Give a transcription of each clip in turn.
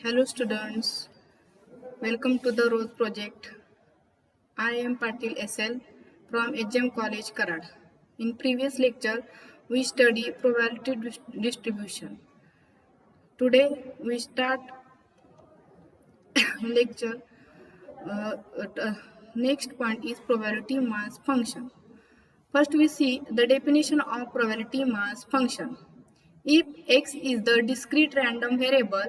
Hello students, welcome to the Rose project. I am Patil SL from HM College Karad. In previous lecture, we study probability distribution. Today we start lecture. Uh, uh, Next point is probability mass function. First we see the definition of probability mass function. If x is the discrete random variable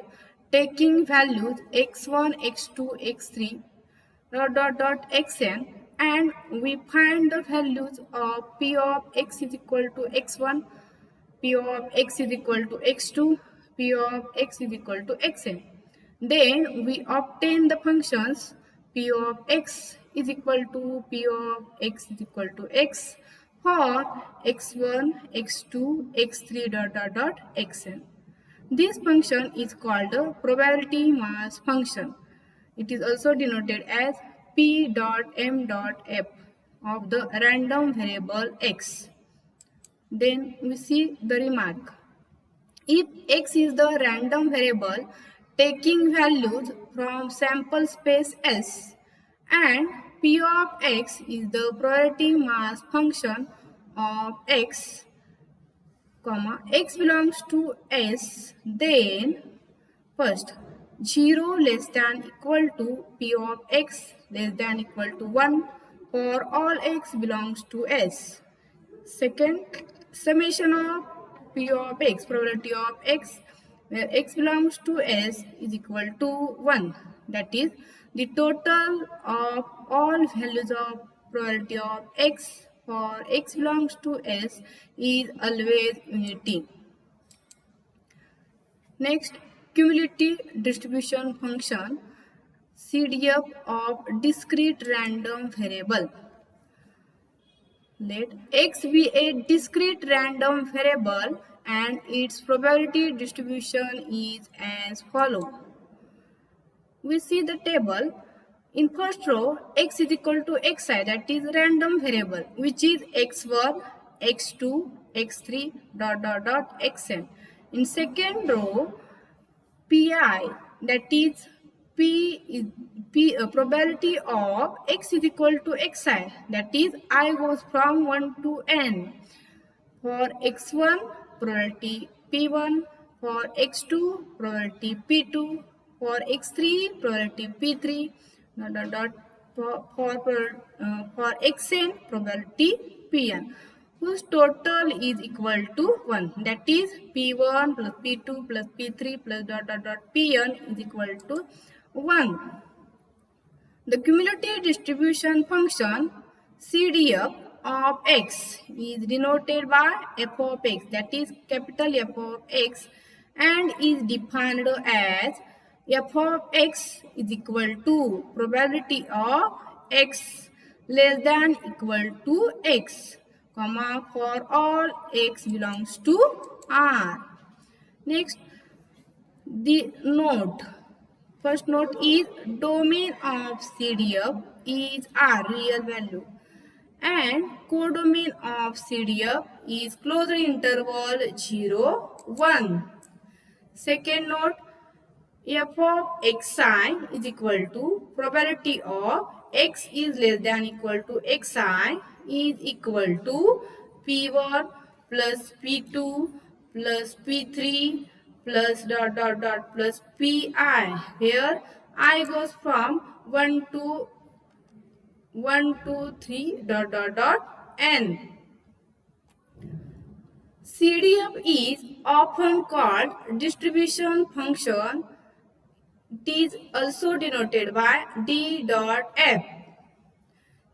taking values x1, x2, x3 xn, and we find the values of p of x is equal to x1, p of x is equal to x2, p of x is equal to xn. Then we obtain the functions p of x is equal to p of x is equal to x for x1, x2, x3 xn. This function is called the probability mass function. It is also denoted as p dot m dot f of the random variable x. Then we see the remark. If x is the random variable taking values from sample space S and p of x is the probability mass function of x, comma, x belongs to S, then first 0 less than equal to p of x less than equal to 1 for all x belongs to S. Second, summation of p of x, probability of x, where x belongs to S is equal to 1. That is, the total of all values of probability of x for x belongs to S is always unity. Next, cumulative distribution function, CDF of discrete random variable. Let x be a discrete random variable and its probability distribution is as follows. We see the table. In first row, x is equal to xi, that is random variable, which is x1, x2, x3 xn. In second row, pi, that is probability of x is equal to xi, that is I goes from 1 to n. For x1 probability p1, for x2 probability p2, for x3 probability p3 for xn probability pn, whose total is equal to 1, that is p1 plus p2 plus p3 plus pn is equal to 1. The cumulative distribution function CDF of x is denoted by f of x, that is capital F of x, and is defined as f of x is equal to probability of x less than equal to x, comma, for all x belongs to R. Next, the note. First note is domain of CDF is R, real value, and codomain of CDF is closed interval 0, 1. Second note, f of xi is equal to probability of x is less than equal to xi is equal to p1 plus p2 plus p3 plus plus pi, where I goes from 1 to 3 n. CDF is often called distribution function. It is also denoted by d dot f.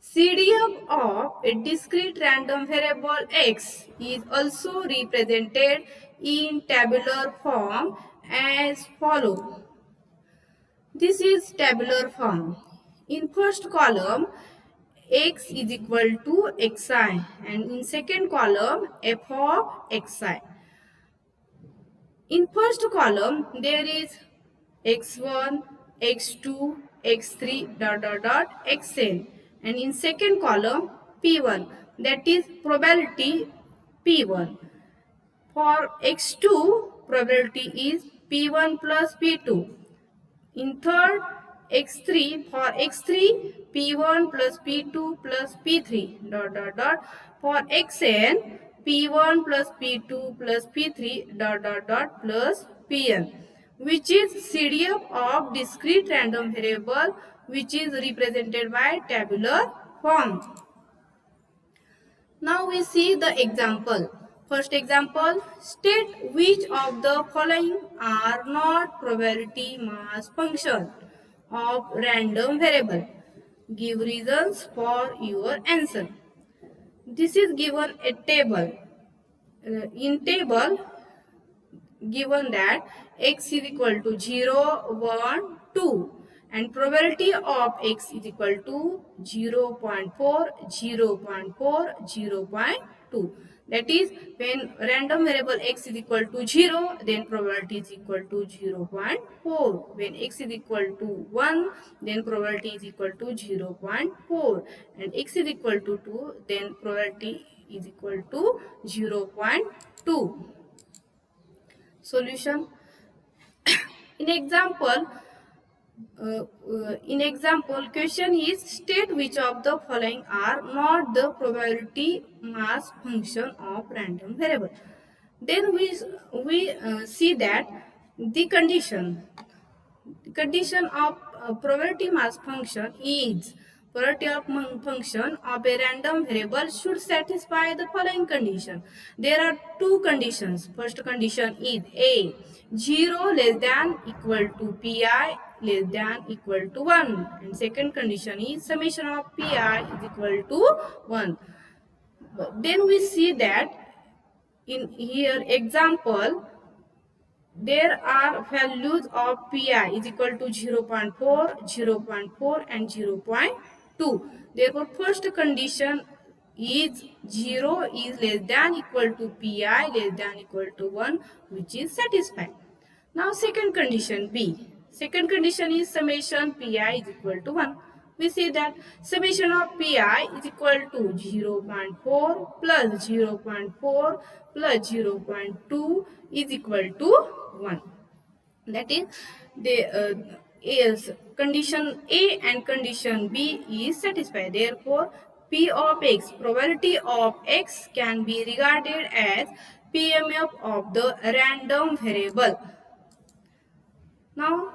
CDF of a discrete random variable x is also represented in tabular form as follows. This is tabular form. In first column, x is equal to xi, and in second column, f of xi. In first column, there is x1, x2, x3 xn, and in second column p1, that is probability p1. For x2, probability is p1 plus p2. In third, x3, for x3, p1 plus p2 plus p3 dot dot dot. For xn, p1 plus p2 plus p3 dot dot dot plus pn, which is CDF of discrete random variable, which is represented by tabular form. Now we see the example. First example, state which of the following are not probability mass function of random variable. Give reasons for your answer. This is given a table. In table, given that x is equal to 0, 1, 2 and probability of x is equal to 0 0.4, 0 0.4, 0 0.2. That is, when random variable x is equal to 0, then probability is equal to 0 0.4. When x is equal to 1, then probability is equal to 0 0.4. And x is equal to 2, then probability is equal to 0 0.2. Solution. In example, question is state which of the following are not the probability mass function of random variable. Then we see that the condition of probability mass function is probability of function of a random variable should satisfy the following condition. There are two conditions. First condition is A, 0 less than equal to pi less than equal to 1, and second condition is summation of pi is equal to 1. Then we see that in here example, there are values of pi is equal to 0 0.4, 0 0.4 and 0 0.2. Therefore, first condition is 0 is less than equal to pi less than equal to 1, which is satisfied. Now second condition B. Second condition is summation pi is equal to 1. We see that summation of pi is equal to 0 0.4 plus 0 0.4 plus 0 0.2 is equal to 1. That is, is condition A and condition B is satisfied. Therefore, P of x, probability of x can be regarded as PMF of the random variable. Now,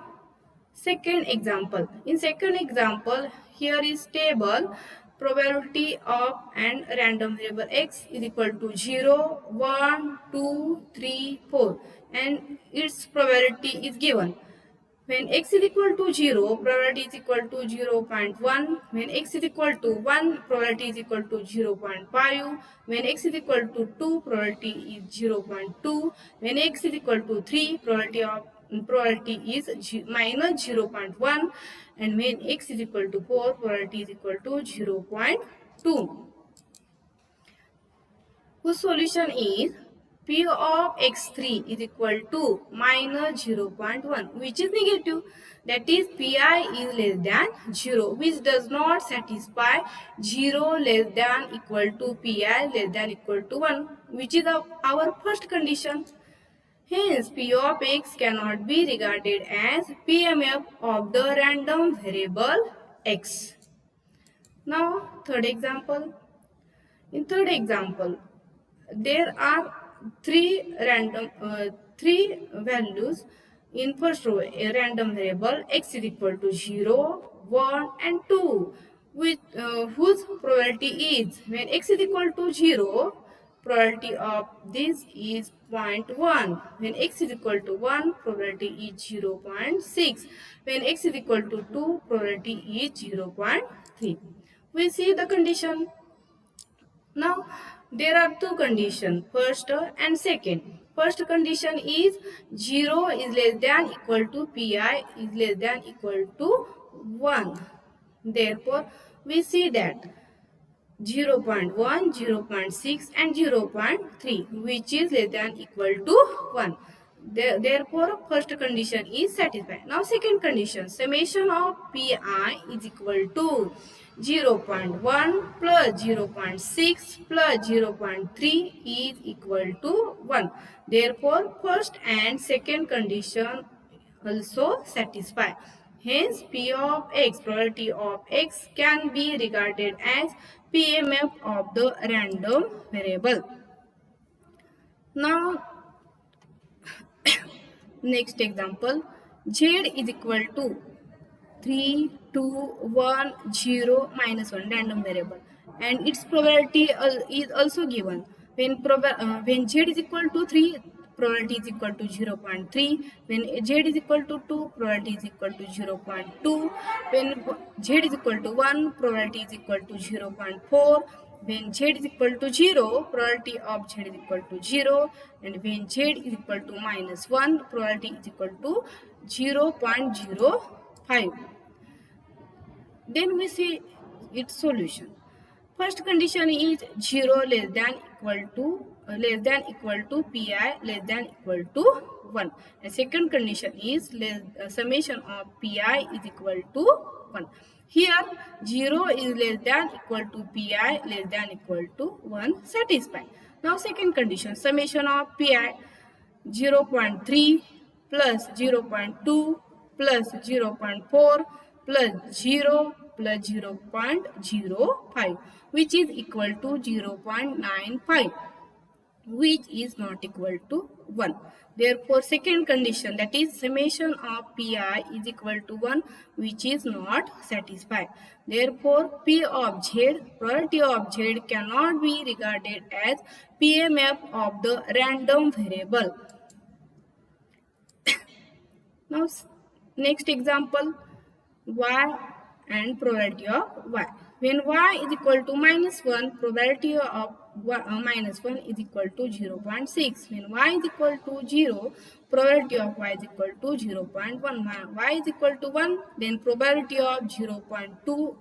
second example. In second example, here is table probability of and random variable x is equal to 0, 1, 2, 3, 4 and its probability is given. When x is equal to 0, probability is equal to 0 0.1. When x is equal to 1, probability is equal to 0 0.5. When x is equal to 2, probability is 0 0.2. When x is equal to 3, probability is minus 0 0.1. And when x is equal to 4, probability is equal to 0 0.2. Whose solution is P of x3 is equal to minus 0 0.1, which is negative. That is, pi is less than 0, which does not satisfy 0 less than equal to pi less than equal to 1, which is our first condition. Hence, P of x cannot be regarded as PMF of the random variable x. Now, third example. In third example, there are three values in first row. A random variable x is equal to 0, 1 and 2, with whose probability is, when x is equal to 0, probability of this is 0.1. When x is equal to 1, probability is 0 0.6. When x is equal to 2, probability is 0 0.3. We see the condition. Now, there are two conditions, first and second. First condition is 0 is less than equal to pi is less than equal to 1. Therefore, we see that 0 0.1, 0 0.6 and 0 0.3, which is less than equal to 1. Therefore, first condition is satisfied. Now, second condition, summation of pi is equal to 0 0.1 plus 0 0.6 plus 0 0.3 is equal to 1. Therefore, first and second condition also satisfy. Hence, P of x, probability of x can be regarded as PMF of the random variable. Now, next example, z is equal to 3, 2, 1, 0, minus 1 random variable, and its probability is also given. When z is equal to 3, probability is equal to 0.3. When z is equal to 2, probability is equal to 0.2. When z is equal to 1, probability is equal to 0.4. When z is equal to 0, probability of z is equal to 0, and when z is equal to minus 1, probability is equal to 0.05. Then we see its solution. First condition is 0 less than equal to pi less than equal to 1. And second condition is summation of pi is equal to 1. Here 0 is less than equal to pi less than equal to 1 satisfied. Now second condition, summation of pi 0.3 plus 0.2 plus 0.4 plus 0 plus 0.05, which is equal to 0.95, which is not equal to 1. Therefore, second condition, that is summation of pi is equal to 1, which is not satisfied. Therefore, P of z, probability of z cannot be regarded as PMF of the random variable. Now, next example, y and probability of y. When y is equal to minus 1, probability of minus 1 is equal to 0.6. When y is equal to 0, probability of y is equal to 0.1. Y is equal to 1, then probability of 0.2,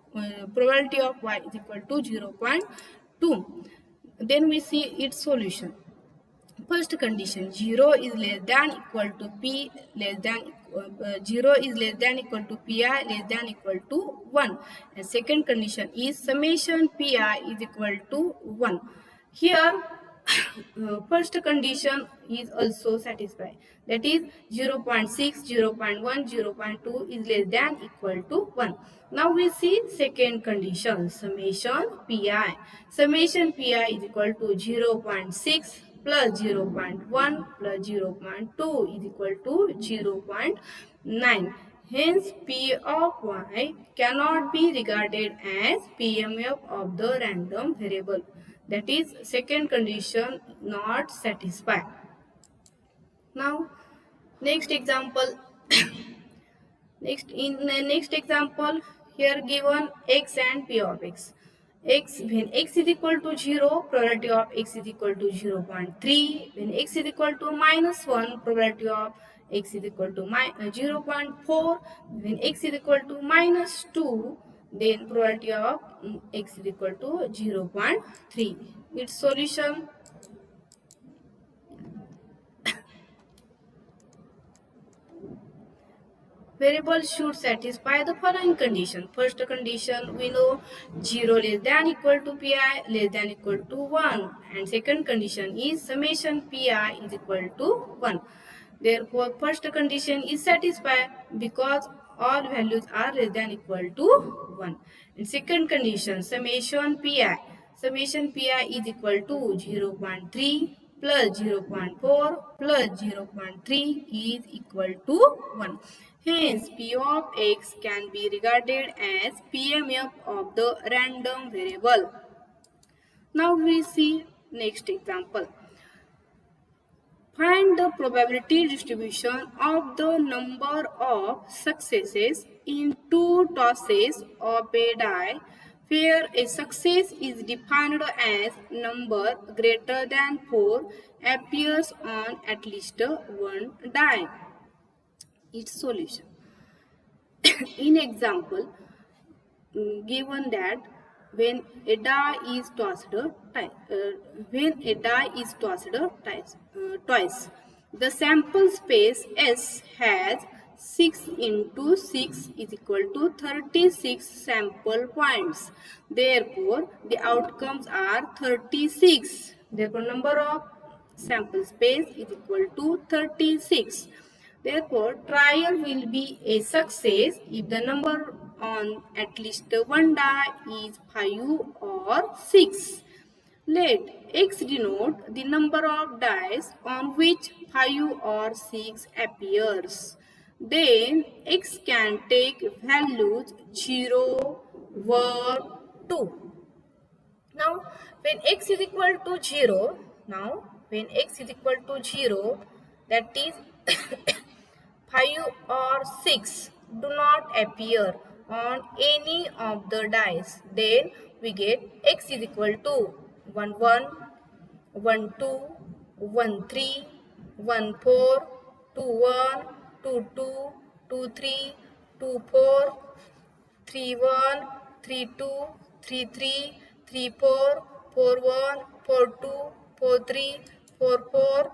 probability of y is equal to 0.2. Then we see its solution. First condition, 0 is less than equal to p less than 0 is less than equal to pi less than equal to 1. And second condition is summation pi is equal to 1. Here first condition is also satisfied, that is 0.6, 0.1, 0.2 is less than equal to 1. Now we see second condition, summation pi. Summation pi is equal to 0.6 plus 0.1 plus 0.2 is equal to 0.9. Hence, P of y cannot be regarded as PMF of the random variable. That is, second condition not satisfied. Now, next example. Next example, here given x and p of x. When x is equal to 0, probability of x is equal to 0.3. When x is equal to minus 1, probability of x is equal to 0.4. When x is equal to minus 2, then probability of x is equal to 0.3. Its solution. Variable should satisfy the following condition. First condition, we know 0 less than equal to pi less than equal to 1. And second condition is summation pi is equal to 1. Therefore, first condition is satisfied because all values are less than equal to 1. And second condition, summation pi. Summation pi is equal to 0.3 plus 0.4 plus 0.3 is equal to 1. Hence, P of x can be regarded as PMF of the random variable. Now we see next example. Find the probability distribution of the number of successes in two tosses of a die where a success is defined as number greater than 4 appears on at least one die. Its solution. In example, given that when a die is tossed twice, the sample space S has 6 into 6 is equal to 36 sample points. Therefore, the outcomes are 36. Therefore, number of sample space is equal to 36. Therefore, trial will be a success if the number on at least one die is 5 or 6. Let x denote the number of dice on which 5 or 6 appears. Then x can take values 0, 1, 2. Now, when x is equal to 0, that is 5 or 6 do not appear on any of the dice, then we get x is equal to 1 1, 1 2, 1 3, 1 4, 2 1, 2 2, 2 3, 2 4, 3 1, 3 2, 3 3, 3 4, 4 1, 4 2, 4 3, 4 4.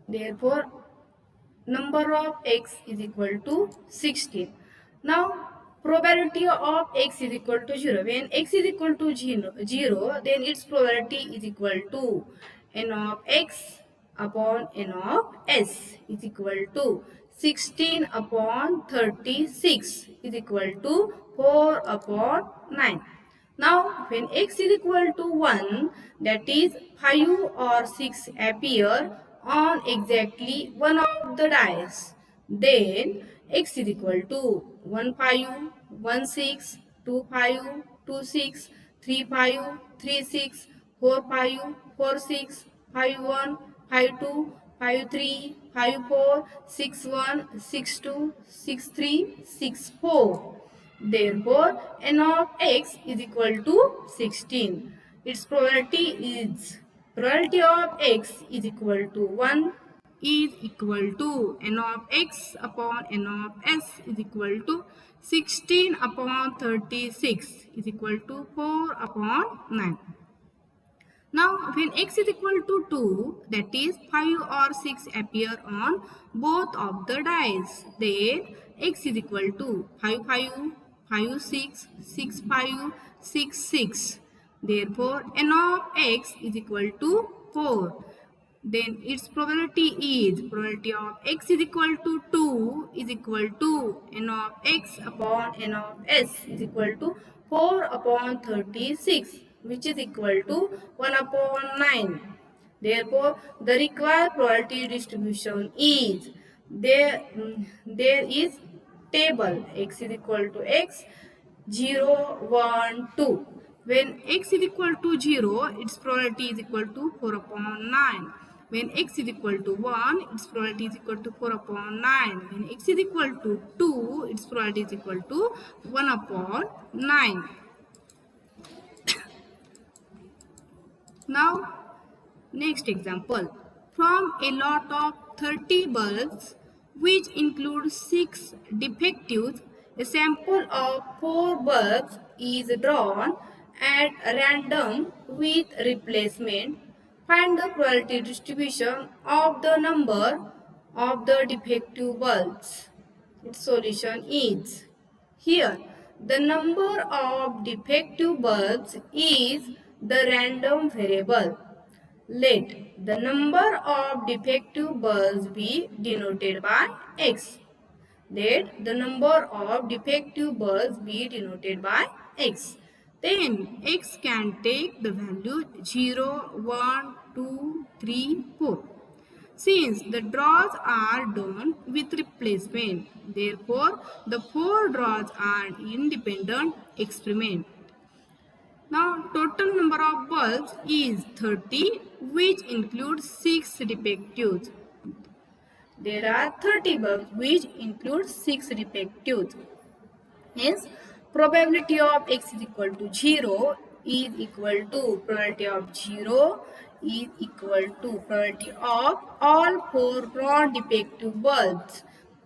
Therefore, number of x is equal to 16. Now, probability of x is equal to 0. When x is equal to 0, then its probability is equal to n of x upon n of s is equal to 16 upon 36 is equal to 4 upon 9. Now, when x is equal to 1, that is 5 or 6 appear on exactly one of the dice, then x is equal to 1 5, 1 6, 2 5, 2 6, 3 5, 3 6, 4 5, 4 6, 5 1, 5 2, 5 3, 5 4, 6 1, 6 2, 6 3, 6 4. Therefore, n of x is equal to 16. Its probability of x is equal to 1 is equal to n of x upon n of s is equal to 16 upon 36 is equal to 4 upon 9. Now, when x is equal to 2, that is 5 or 6 appear on both of the dice, then x is equal to 5 5, 5 6, 6 5, 6 6. Therefore, n of x is equal to 4. Then its probability of x is equal to 2 is equal to n of x upon n of s is equal to 4 upon 36, which is equal to 1 upon 9. Therefore, the required probability distribution is there is table x is equal to x 0 1 2. When x is equal to 0, its probability is equal to 4 upon 9. When x is equal to 1, its probability is equal to 4 upon 9. When x is equal to 2, its probability is equal to 1 upon 9. Now, next example. From a lot of 30 bulbs, which include 6 defectives, a sample of 4 bulbs is drawn at random with replacement. Find the probability distribution of the number of the defective bulbs. Its solution is here. The number of defective bulbs is the random variable. Let the number of defective bulbs be denoted by x. Let the number of defective bulbs be denoted by x. Then x can take the value 0, 1, 2, 3, 4. Since the draws are done with replacement, therefore the 4 draws are independent experiment. Now, total number of bulbs is 30, which includes 6 defectives. There are 30 bulbs which include 6 defectives. Hence, probability of x is equal to 0 is equal to probability of 0 is equal to probability of all 4 non-defective bulbs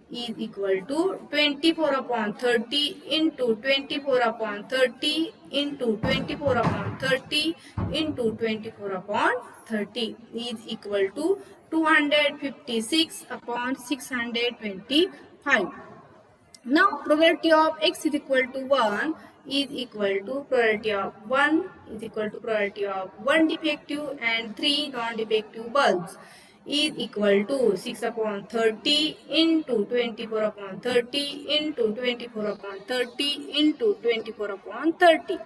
is equal to 24 upon 30 into 24 upon 30 into 24 upon 30 into 24 upon 30 is equal to 256 upon 625. Now probability of x is equal to 1 is equal to probability of 1 is equal to probability of 1 defective and 3 non-defective bulbs is equal to 6 upon 30 into 24 upon 30 into 24 upon 30 into 24 upon 30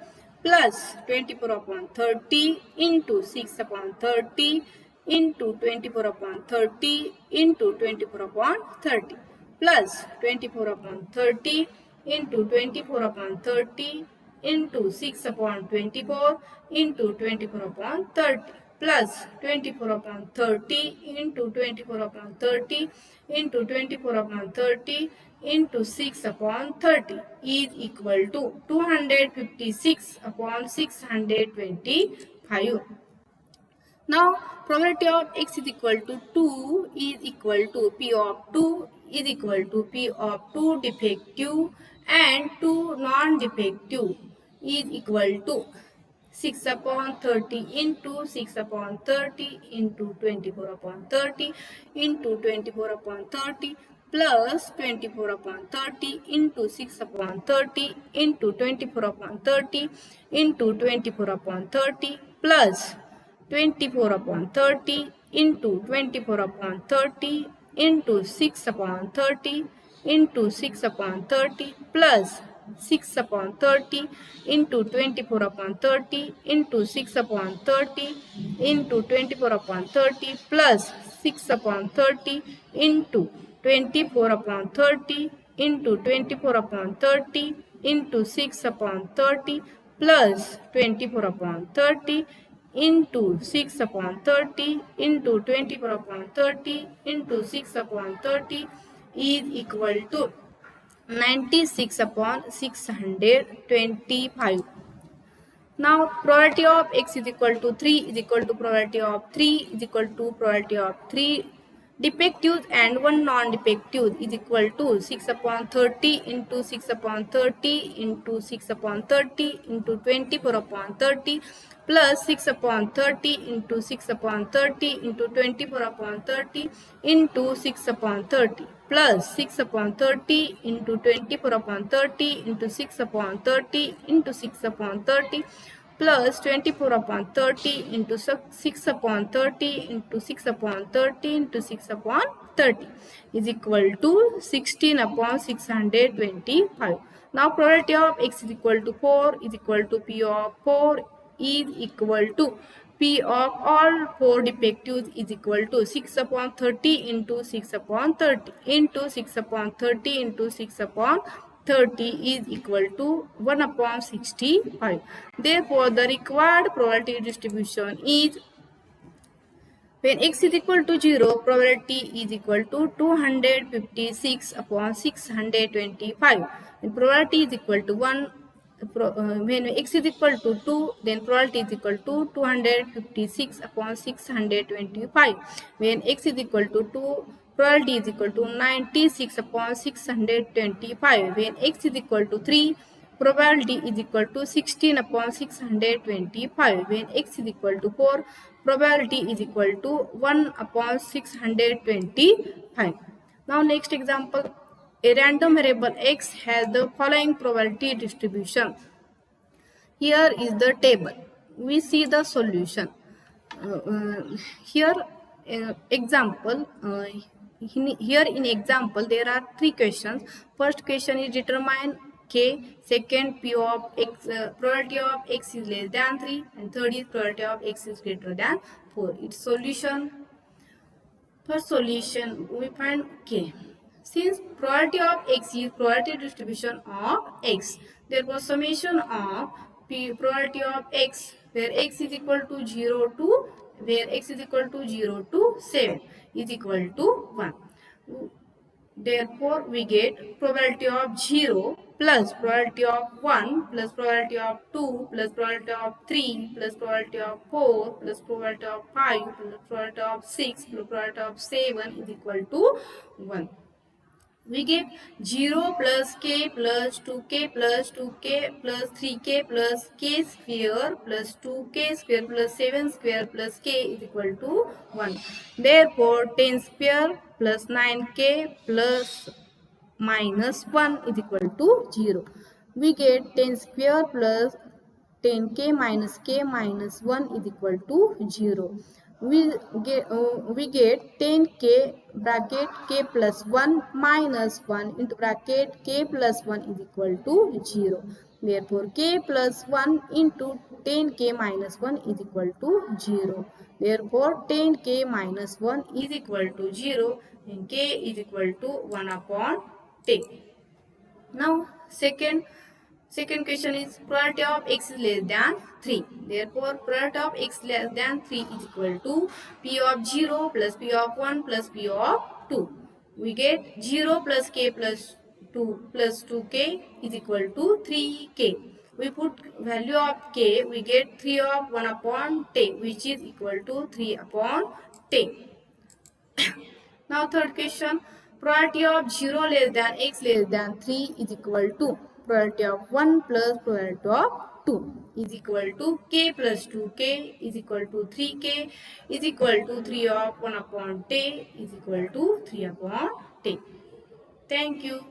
plus 24 upon 30 into 6 upon 30 into 24 upon 30 into 24 upon 30 plus 24 upon 30 into 24 upon 30 into 6 upon 24 into 24 upon 30 plus 24 upon 30 into 24 upon 30 into 24 upon 30 into 6 upon 30 is equal to 256 upon 625. Now, probability of x is equal to 2 is equal to p of 2 is equal to p of 2 defective and 2 non-defective is equal to 6 upon 30 into 6 upon 30 into 24 upon 30 into 24 upon 30 plus 24 upon 30 into 6 upon 30 into 24 upon 30 into 24 upon 30 plus 24 upon 30 into 24 upon 30 into 6 upon 30 into 6 upon 30 plus 6 upon 30 into 24 upon 30 into 6 upon 30 into 24 upon 30 plus 6 upon 30 into 24 upon 30 into 24 upon 30 into 6 upon 30 plus 24 upon 30 into 6 upon 30 into 24 upon 30 into 6 upon 30 is equal to 96 upon 625. Now probability of x is equal to 3 is equal to probability of 3 is equal to probability of 3 defectives and 1 non-defective is equal to 6 upon 30 into 6 upon 30 into 6 upon 30 into 24 upon 30 plus 6 upon 30 into 6 upon 30 into 24 upon 30 into 6 upon 30 plus 6 upon 30 into 24 upon 30 into 6 upon 30 into 6 upon 30 plus 24 upon 30 into 6 upon 30 into 6 upon 30 into 6 upon 30 is equal to 16 upon 625. Now probability of x is equal to 4 is equal to p of 4 is equal to p of all 4 defectives is equal to 6 upon 30 into 6 upon 30 into 6 upon 30 into 6 upon 30 is equal to 1 upon 65. Therefore, the required probability distribution is when x is equal to 0, probability is equal to 256 upon 625. When probability is equal to 1, when x is equal to 2, then probability is equal to 256 upon 625. When x is equal to 2, probability is equal to 96 upon 625. When x is equal to 3, probability is equal to 16 upon 625. When x is equal to 4, probability is equal to 1 upon 625. Now next example, a random variable x has the following probability distribution. Here is the table. We see the solution. Here example. Here in example there are 3 questions. First question is determine k. Second, p of x, probability of x is less than 3, and third is probability of x is greater than 4. Its solution. First solution we find k. Since probability of x is probability distribution of x, therefore summation of probability of x where x is equal to 0 to where x is equal to 0 to 7 is equal to 1. Therefore, we get probability of 0 plus probability of 1 plus probability of 2 plus probability of 3 plus probability of 4 plus probability of 5 plus probability of 6 plus probability of 7 is equal to 1. We get 0 plus k plus 2k plus 2k plus 3k plus k square plus 2k square plus 7 square plus k is equal to 1. Therefore, 10 square plus 9k plus minus 1 is equal to 0. We get 10 square plus 10k minus k minus 1 is equal to 0. We get 10k bracket k plus 1 minus 1 into bracket k plus 1 is equal to 0. Therefore, k plus 1 into 10k minus 1 is equal to 0. Therefore, 10k minus 1 is equal to 0 and k is equal to 1 upon 10. Now, second question is probability of x is less than 3. Therefore, probability of x less than 3 is equal to p of 0 plus p of 1 plus p of 2. We get 0 plus k plus 2k is equal to 3k. We put value of k, we get 3 of 1 upon 10, which is equal to 3 upon 10. Now third question, probability of 0 less than x less than 3 is equal to probability of 1 plus probability of 2 is equal to k plus 2k is equal to 3k is equal to 3 of 1 upon 10 is equal to 3 upon 10. Thank you.